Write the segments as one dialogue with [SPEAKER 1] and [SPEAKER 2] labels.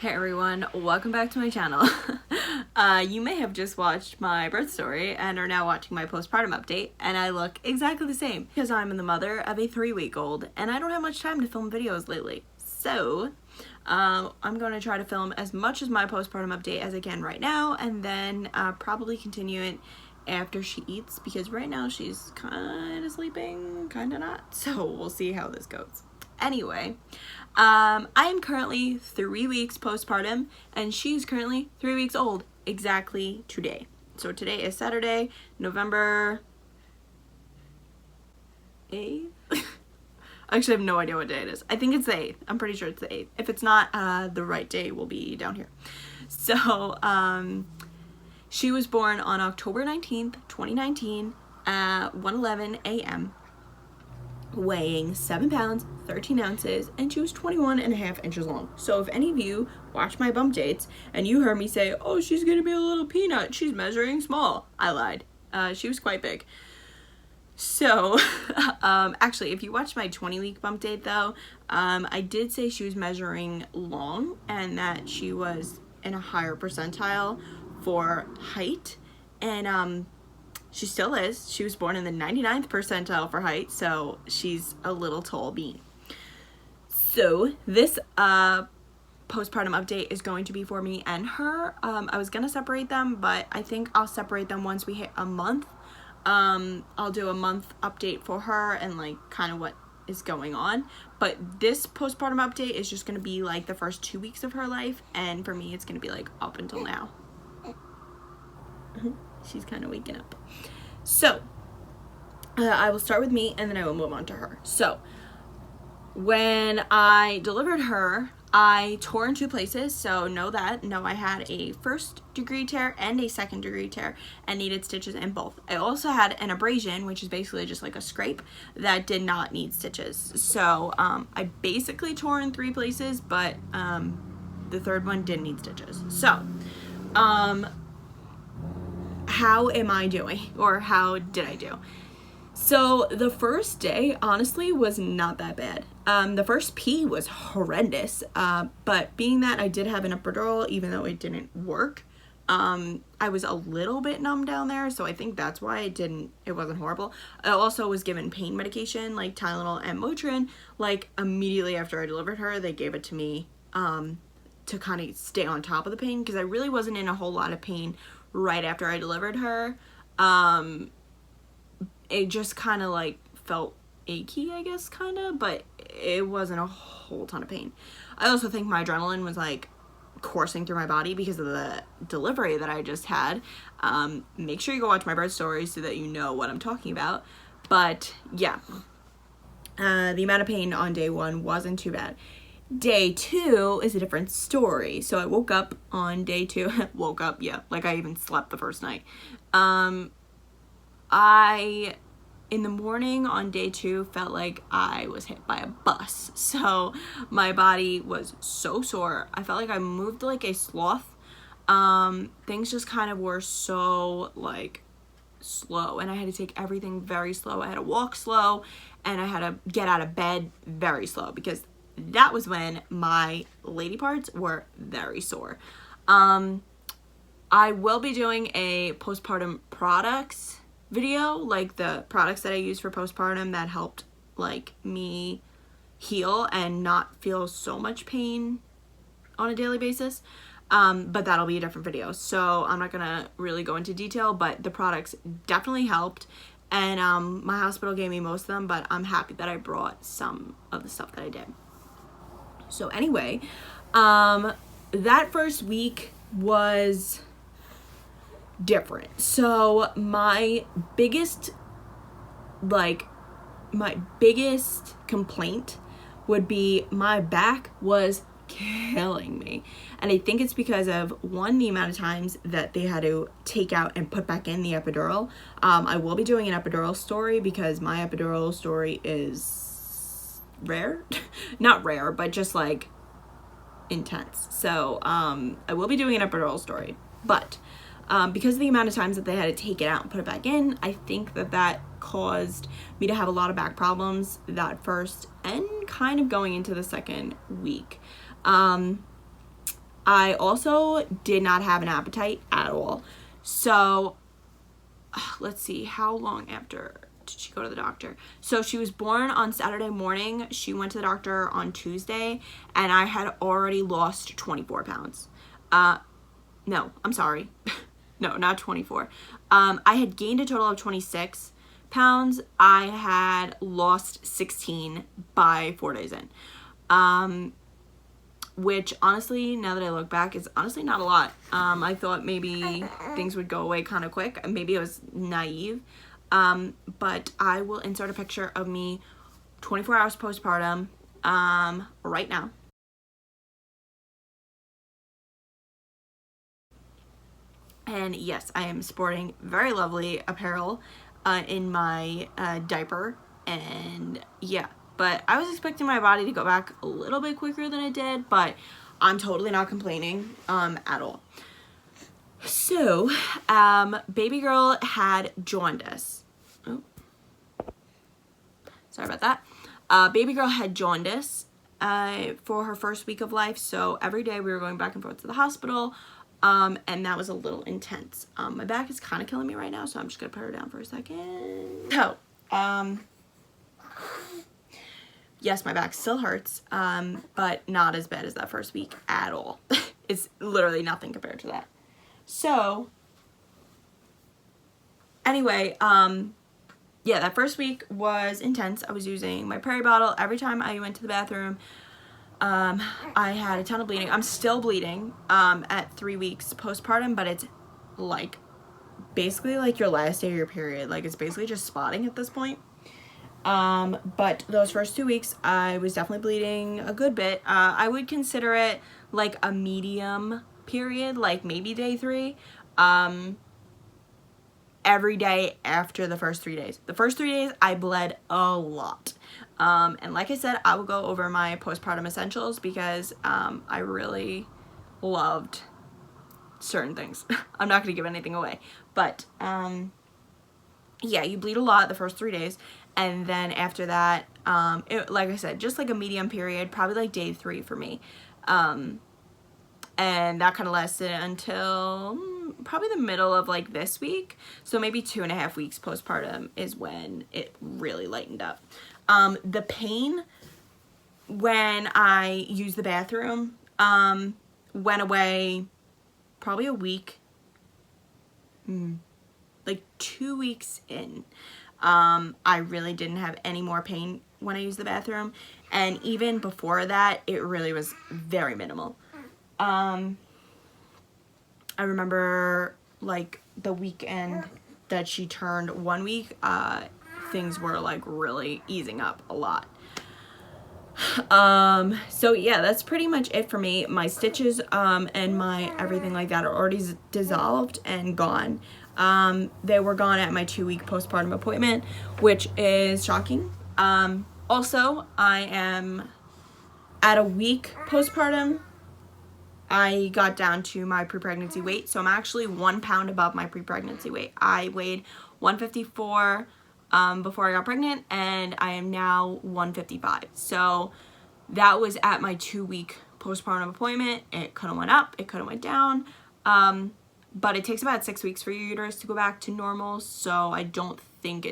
[SPEAKER 1] Hey everyone, welcome back to my channel. You may have just watched my birth story and are now watching my postpartum update, and I look exactly the same because I'm the mother of a 3-week-old and I don't have much time to film videos lately. So I'm going to try to film as much as my postpartum update as I can right now, and then probably continue it after she eats, because right now she's kind of sleeping, kind of not. So we'll see how this goes. Anyway, I am currently 3 weeks postpartum, and she's currently 3 weeks old exactly today. So today is Saturday, November 8th? I actually have no idea what day it is. I think it's the 8th. I'm pretty sure it's the 8th. If it's not, the right day will be down here. So, she was born on October 19th, 2019 at 1:11 a.m. weighing 7 pounds, 13 ounces, and she was 21.5 inches long. So if any of you watch my bump dates and you heard me say, oh, she's gonna be a little peanut, she's measuring small, I lied. She was quite big. So, actually, if you watched my 20-week bump date though, I did say she was measuring long and that she was in a higher percentile for height, and she still is. She was born in the 99th percentile for height, so she's a little tall bean. So this postpartum update is going to be for me and her. I was gonna separate them, but I think I'll separate them once we hit a month. I'll do a month update for her and like kind of what is going on. But this postpartum update is just gonna be like the first 2 weeks of her life, and for me it's gonna be like up until now. She's kind of waking up. So, I will start with me and then I will move on to her. So, when I delivered her, I tore in 2 places. So, know I had a 1st-degree tear and a 2nd-degree tear and needed stitches in both. I also had an abrasion, which is basically just like a scrape, that did not need stitches. So, I basically tore in 3 places, but the 3rd one didn't need stitches. So, how am I doing, or how did I do? So the first day honestly was not that bad. The first pee was horrendous, but being that I did have an epidural, even though it didn't work, I was a little bit numb down there, so I think that's why it wasn't horrible. I also was given pain medication like Tylenol and Motrin. Like immediately after I delivered her, they gave it to me to kind of stay on top of the pain, because I really wasn't in a whole lot of pain right after I delivered her. It just kind of like felt achy, I guess, kind of, but it wasn't a whole ton of pain. I also think my adrenaline was like coursing through my body because of the delivery that I just had. Make sure you go watch my birth story so that you know what I'm talking about. But yeah, the amount of pain on day 1 wasn't too bad. Day 2 is a different story. So I woke up on day 2, yeah, like I even slept the first night. In the morning on day 2, felt like I was hit by a bus. So my body was so sore. I felt like I moved like a sloth. Things just kind of were so like slow, and I had to take everything very slow. I had to walk slow, and I had to get out of bed very slow, because that was when my lady parts were very sore. I will be doing a postpartum products video, like the products that I use for postpartum that helped like me heal and not feel so much pain on a daily basis. But that'll be a different video, so I'm not gonna really go into detail, but the products definitely helped. And my hospital gave me most of them, but I'm happy that I brought some of the stuff that I did. So anyway, that first week was different. So my biggest complaint would be my back was killing me. And I think it's because of, one, the amount of times that they had to take out and put back in the epidural. I will be doing an epidural story, because my epidural story is rare. Not rare, but just like intense. So I will be doing an epidural story, but because of the amount of times that they had to take it out and put it back in, I think that caused me to have a lot of back problems that first and kind of going into the 2nd week. I also did not have an appetite at all. So let's see, how long after did she go to the doctor? So she was born on Saturday morning. She went to the doctor on Tuesday, and I had already lost 24 pounds. No, I'm sorry. No, not 24. I had gained a total of 26 pounds. I had lost 16 by 4 days in. Which honestly, now that I look back, is honestly not a lot. I thought maybe things would go away kind of quick. Maybe I was naive. But I will insert a picture of me 24 hours postpartum right now. And yes, I am sporting very lovely apparel in my diaper. And yeah, but I was expecting my body to go back a little bit quicker than it did, but I'm totally not complaining at all. So, baby girl had jaundice. Oh, sorry about that. Baby girl had jaundice for her first week of life. So every day we were going back and forth to the hospital. And that was a little intense. My back is kind of killing me right now, so I'm just gonna put her down for a second. So, yes, my back still hurts, but not as bad as that first week at all. It's literally nothing compared to that. So, anyway, yeah, that first week was intense. I was using my Prairie bottle every time I went to the bathroom. I had a ton of bleeding. I'm still bleeding at 3 weeks postpartum, but it's like basically like your last day of your period. Like, it's basically just spotting at this point. But those first 2 weeks I was definitely bleeding a good bit. I would consider it like a medium period, like maybe day 3. Every day after the first 3 days. The first 3 days I bled a lot. And like I said, I will go over my postpartum essentials because I really loved certain things. I'm not going to give anything away. But yeah, you bleed a lot the first 3 days. And then after that, like I said, just like a medium period, probably like day 3 for me. And that kind of lasted until probably the middle of like this week. So maybe 2.5 weeks postpartum is when it really lightened up. The pain when I used the bathroom went away probably a week, like 2 weeks in. I really didn't have any more pain when I used the bathroom, and even before that it really was very minimal. I remember like the weekend that she turned 1 week, things were like really easing up a lot. So yeah, that's pretty much it for me. My stitches and my everything like that are already dissolved and gone. They were gone at my 2-week postpartum appointment, which is shocking. Also, I am at a week postpartum. I got down to my pre-pregnancy weight, so I'm actually 1 pound above my pre-pregnancy weight. I weighed 154 before I got pregnant, and I am now 155. So that was at my 2-week postpartum appointment. It could have went up, it could have went down, but it takes about 6 weeks for your uterus to go back to normal. So I don't think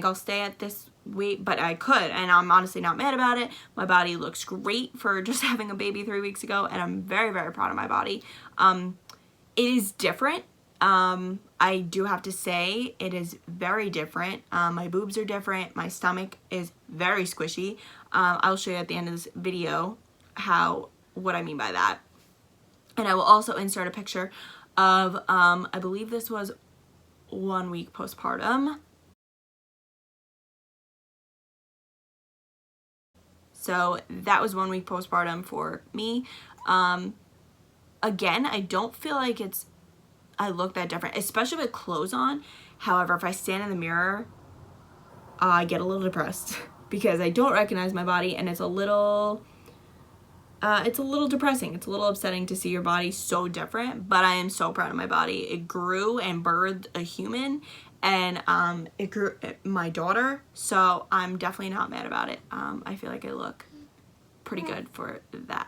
[SPEAKER 1] I'll stay at this weight, but I could, and I'm honestly not mad about it. My body looks great for just having a baby 3 weeks ago, and I'm very, very proud of my body. It is different. I do have to say it is very different. My boobs are different. My stomach is very squishy. I'll show you at the end of this video what I mean by that. And I will also insert a picture of, I believe this was 1 week postpartum. So that was 1 week postpartum for me. Again, I don't feel like I look that different, especially with clothes on. However, if I stand in the mirror, I get a little depressed because I don't recognize my body, and it's a little depressing. It's a little upsetting to see your body so different, but I am so proud of my body. It grew and birthed a human, and it grew my daughter, so I'm definitely not mad about it. I feel like I look pretty good for that.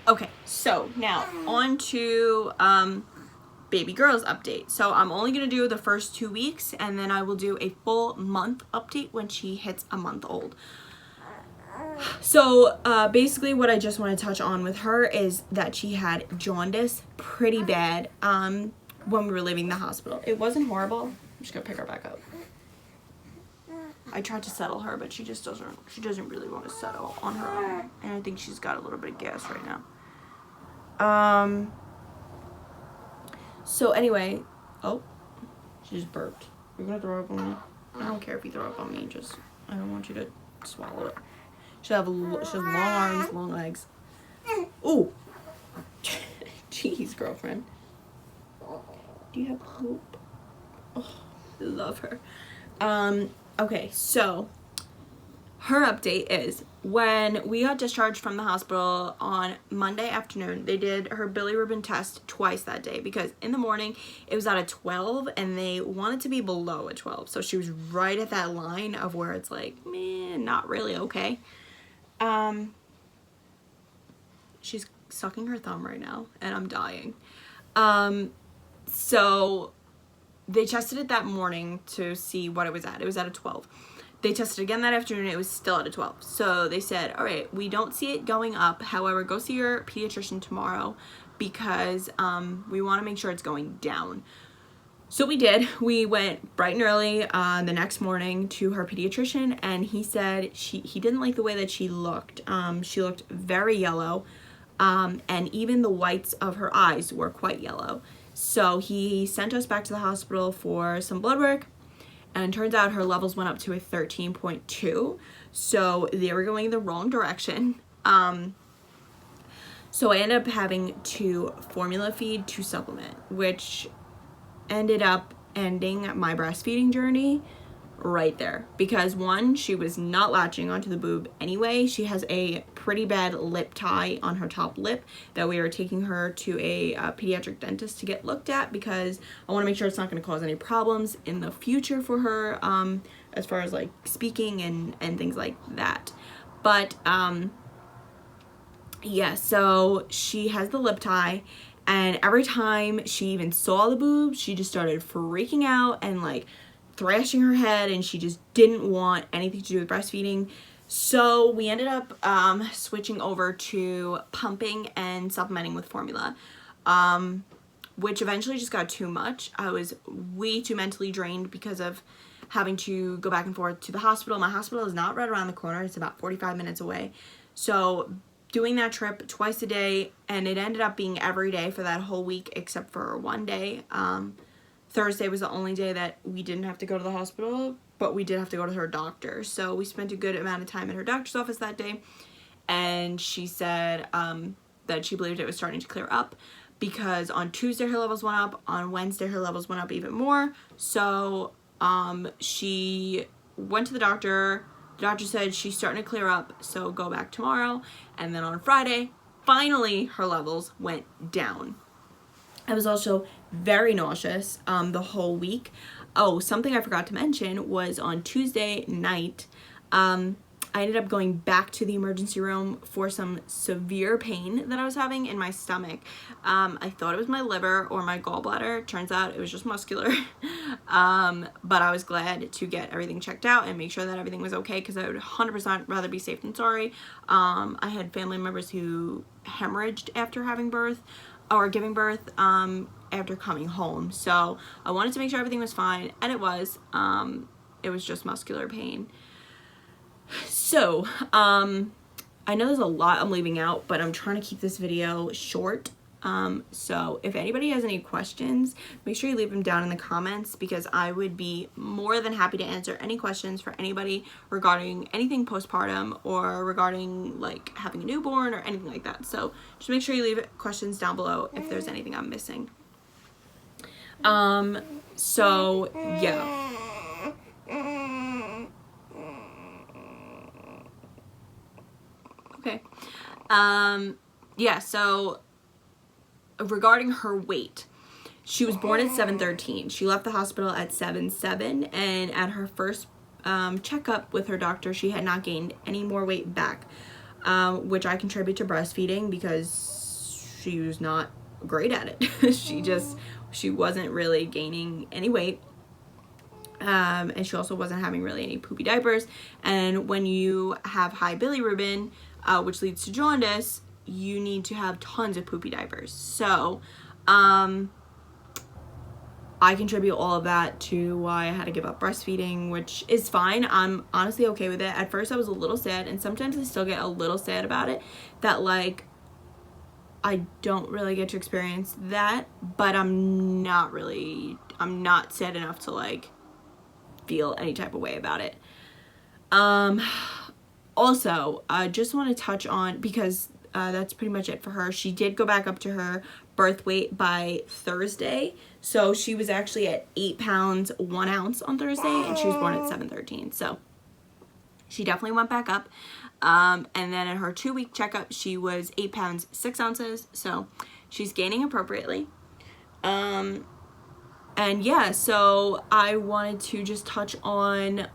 [SPEAKER 1] Okay, so now on to baby girl's update. So I'm only gonna do the first 2 weeks, and then I will do a full month update when she hits a month old. So basically what I just want to touch on with her is that she had jaundice pretty bad when we were leaving the hospital. It wasn't horrible. I'm just gonna pick her back up. I tried to settle her, but she doesn't really want to settle on her own, and I think she's got a little bit of gas right now. So anyway, oh, she just burped. You're gonna throw up on me? I don't care if you throw up on me, just I don't want you to swallow it. She has long arms, long legs. Ooh. Jeez, girlfriend. Do you have poop? Oh, I love her. Okay, so her update is when we got discharged from the hospital on Monday afternoon, they did her bilirubin test twice that day because in the morning it was at a 12 and they wanted to be below a 12. So she was right at that line of where it's like, meh, not really okay. She's sucking her thumb right now and I'm dying. So they tested it that morning to see what it was at. It was at a 12. They tested again that afternoon. It was still at a 12. So they said, all right, we don't see it going up. However, go see your pediatrician tomorrow because we want to make sure it's going down. So we did. We went bright and early the next morning to her pediatrician, and he said he didn't like the way that she looked. She looked very yellow, and even the whites of her eyes were quite yellow. So he sent us back to the hospital for some blood work, and it turns out her levels went up to a 13.2. So they were going the wrong direction. So I ended up having to formula feed to supplement, which ended up ending my breastfeeding journey right there because one, she was not latching onto the boob anyway. She has a pretty bad lip tie on her top lip that we are taking her to a pediatric dentist to get looked at because I want to make sure it's not going to cause any problems in the future for her as far as like speaking and things like that. But yeah, so she has the lip tie. And every time she even saw the boobs, she just started freaking out and like thrashing her head, and she just didn't want anything to do with breastfeeding. So we ended up switching over to pumping and supplementing with formula, which eventually just got too much. I was way too mentally drained because of having to go back and forth to the hospital. My hospital is not right around the corner. It's about 45 minutes away. So doing that trip twice a day, and it ended up being every day for that whole week except for one day. Thursday was the only day that we didn't have to go to the hospital, but we did have to go to her doctor. So we spent a good amount of time at her doctor's office that day, and she said that she believed it was starting to clear up because on Tuesday her levels went up, on Wednesday her levels went up even more. So she went to the doctor. The doctor said she's starting to clear up, so go back tomorrow. And then on Friday, finally, her levels went down. I was also very nauseous the whole week. Oh, something I forgot to mention was on Tuesday night, I ended up going back to the emergency room for some severe pain that I was having in my stomach. I thought it was my liver or my gallbladder. Turns out it was just muscular. But I was glad to get everything checked out and make sure that everything was okay because I would 100% rather be safe than sorry. I had family members who hemorrhaged after having birth or giving birth after coming home. So I wanted to make sure everything was fine, and it was. It was just muscular pain. So, I know there's a lot I'm leaving out, but I'm trying to keep this video short. So if anybody has any questions, make sure you leave them down in the comments because I would be more than happy to answer any questions for anybody regarding anything postpartum or regarding like having a newborn or anything like that. So just make sure you leave questions down below if there's anything I'm missing. So yeah. Okay. Yeah, so regarding her weight, she was born at 7:13. She left the hospital at 7:07, and at her first checkup with her doctor, she had not gained any more weight back. which I contribute to breastfeeding because she was not great at it. she wasn't really gaining any weight. And she also wasn't having really any poopy diapers. And when you have high bilirubin, which leads to jaundice, you need to have tons of poopy diapers. So, I contribute all of that to why I had to give up breastfeeding, which is fine. I'm honestly okay with it. At first I was a little sad, and sometimes I still get a little sad about it, that like I don't really get to experience that, but I'm not sad enough to like feel any type of way about it. Also, I just want to touch on, because that's pretty much it for her. She did go back up to her birth weight by Thursday. So she was actually at 8 pounds 1 ounce on Thursday, and she was born at 7:13. So she definitely went back up. And then in her 2-week checkup, she was 8 pounds 6 ounces. So she's gaining appropriately. And yeah, so I wanted to just touch on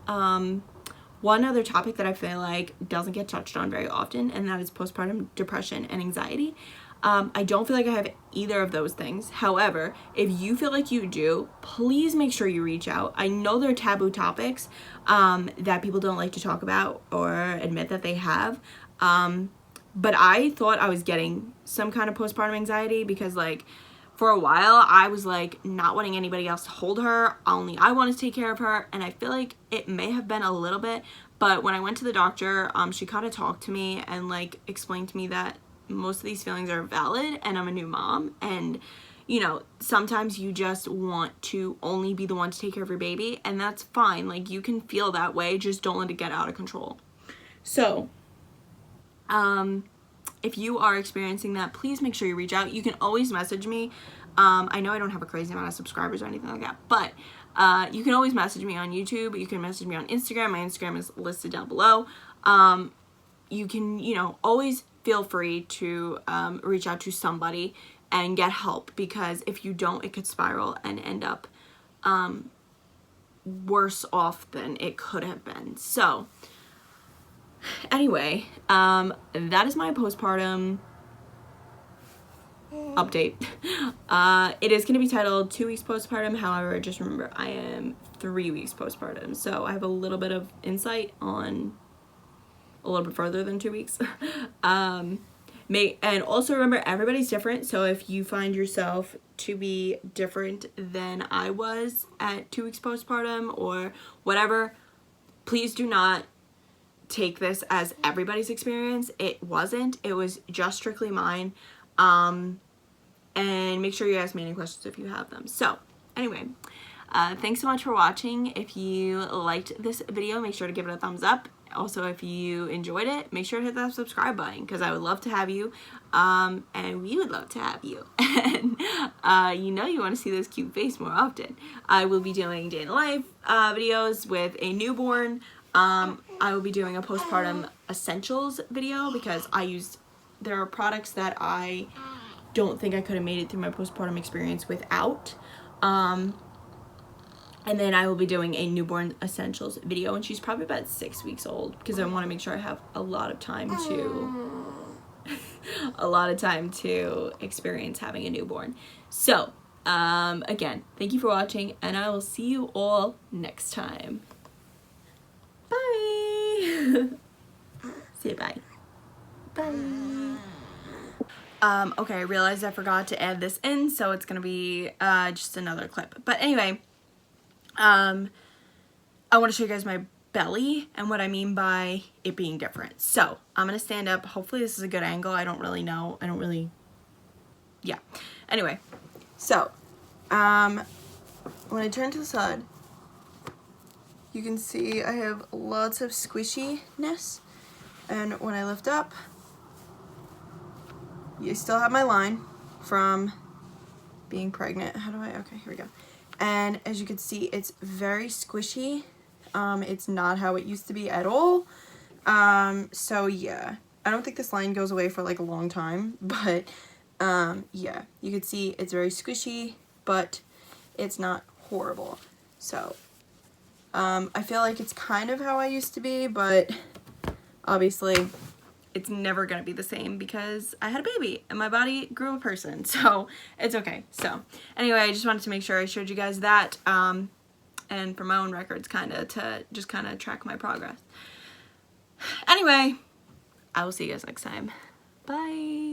[SPEAKER 1] one other topic that I feel like doesn't get touched on very often, and that is postpartum depression and anxiety. I don't feel like I have either of those things. However, if you feel like you do, please make sure you reach out. I know they're taboo topics that people don't like to talk about or admit that they have. But I thought I was getting some kind of postpartum anxiety because, like, for a while I was like not wanting anybody else to hold her. Only I wanted to take care of her, and I feel like it may have been a little bit. But when I went to the doctor, she kind of talked to me and like explained to me that most of these feelings are valid, and I'm a new mom, and you know, sometimes you just want to only be the one to take care of your baby, and that's fine. Like, you can feel that way, just don't let it get out of control. So if you are experiencing that, please make sure you reach out. You can always message me. I know I don't have a crazy amount of subscribers or anything like that, but you can always message me on YouTube. You can message me on Instagram. My Instagram is listed down below. You can, you know, always feel free to reach out to somebody and get help, because if you don't, it could spiral and end up worse off than it could have been. So anyway, that is my postpartum update. It is going to be titled 2 weeks postpartum. However, just remember I am 3 weeks postpartum, so I have a little bit of insight on a little bit further than 2 weeks. And also remember, everybody's different, so if you find yourself to be different than I was at 2 weeks postpartum or whatever, please do not take this as everybody's experience. It wasn't. It was just strictly mine. And make sure you ask me any questions if you have them. So anyway, thanks so much for watching. If you liked this video, make sure to give it a thumbs up. Also, if you enjoyed it, make sure to hit that subscribe button, because I would love to have you, and we would love to have you. And you know, you want to see this cute face more often. I will be doing day in the life videos with a newborn. I will be doing a postpartum essentials video, because there are products that I don't think I could have made it through my postpartum experience without. And then I will be doing a newborn essentials video, and she's probably about 6 weeks old, because I want to make sure I have a lot of time to experience having a newborn. So again, thank you for watching, and I will see you all next time. Bye. Say bye. Bye. Okay, I realized I forgot to add this in, so it's gonna be just another clip. But anyway, I want to show you guys my belly and what I mean by it being different. So I'm gonna stand up. Hopefully this is a good angle. I don't really know. Yeah. Anyway, so when I turn to the side, you can see I have lots of squishiness, and when I lift up, you still have my line from being pregnant. Okay, here we go. And as you can see, it's very squishy. It's not how it used to be at all. So yeah, I don't think this line goes away for like a long time, but yeah, you can see it's very squishy, but it's not horrible. So I feel like it's kind of how I used to be, but obviously it's never gonna be the same because I had a baby and my body grew a person, so it's okay. So anyway, I just wanted to make sure I showed you guys that, and for my own records, to just track my progress. Anyway, I will see you guys next time. Bye.